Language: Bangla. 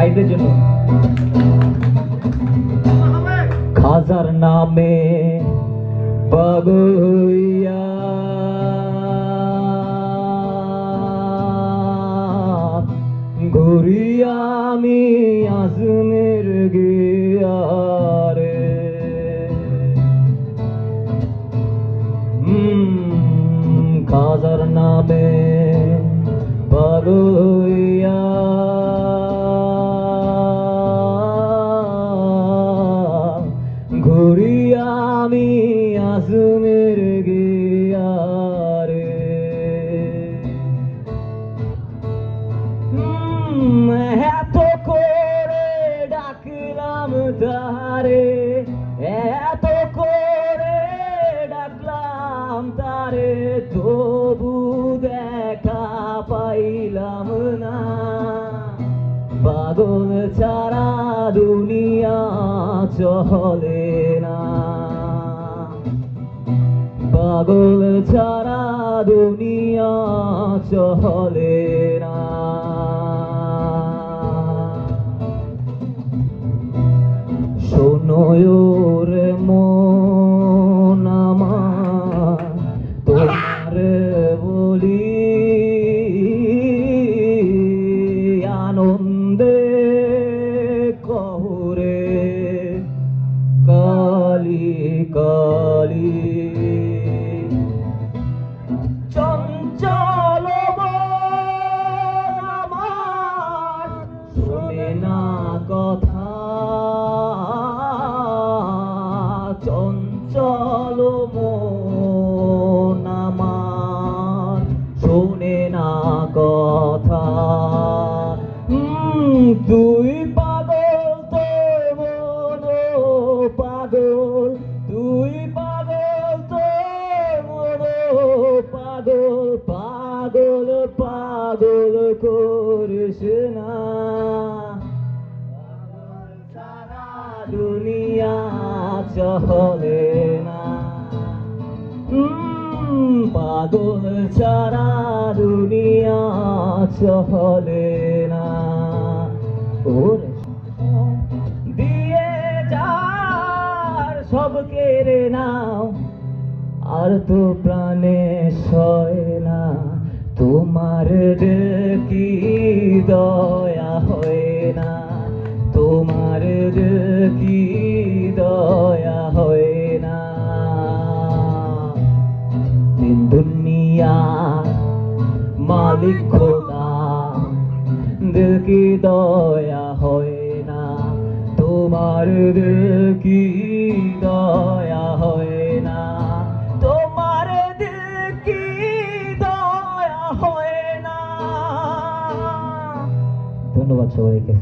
ভাইদের জন্য। খাজার নামে পাগল হইয়া ঘুরি আমি আজমের গিয়া রে। খাজার নামে পাগল হইয়া ঘুরি আমি আজমের গিয়া রে। এত করে ডাকলাম তারে, এত করে ডাকলাম তারে, তবু দেখা পাইলাম না। পাগল ছাড়া দুনিয়া চলে না, পাগল ছাড়া দুনিয়া চলে না। শোনো রে মন আমার তোমার বলি, আনন্দে কহুরে কালি কালি। চঞ্চল আমার শোনে না কথা, চঞ্চল মন আমার শোনে না কথা। তুই পাগল তো মন পাগল, তুই পাগল তো মন পাগল, পাগল পাগল করিস না। সারা দুনিয়া চলে না, পাগল ছাড়া দুনিয়া চলে না। ওরে দিয়ে যার সব কেড়ে নাও, আর তো প্রাণে সয় না। তোমার কি দয়া হয় না, তোমার কি দয়া হয় না। দুনিয়া মালিক খোদা দিল কি দয়া হয় না, তোমার দিল কি দয়া হয় না, তোমার দিল কি দয়া হয় না। ধন্যবাদ সবাইকে।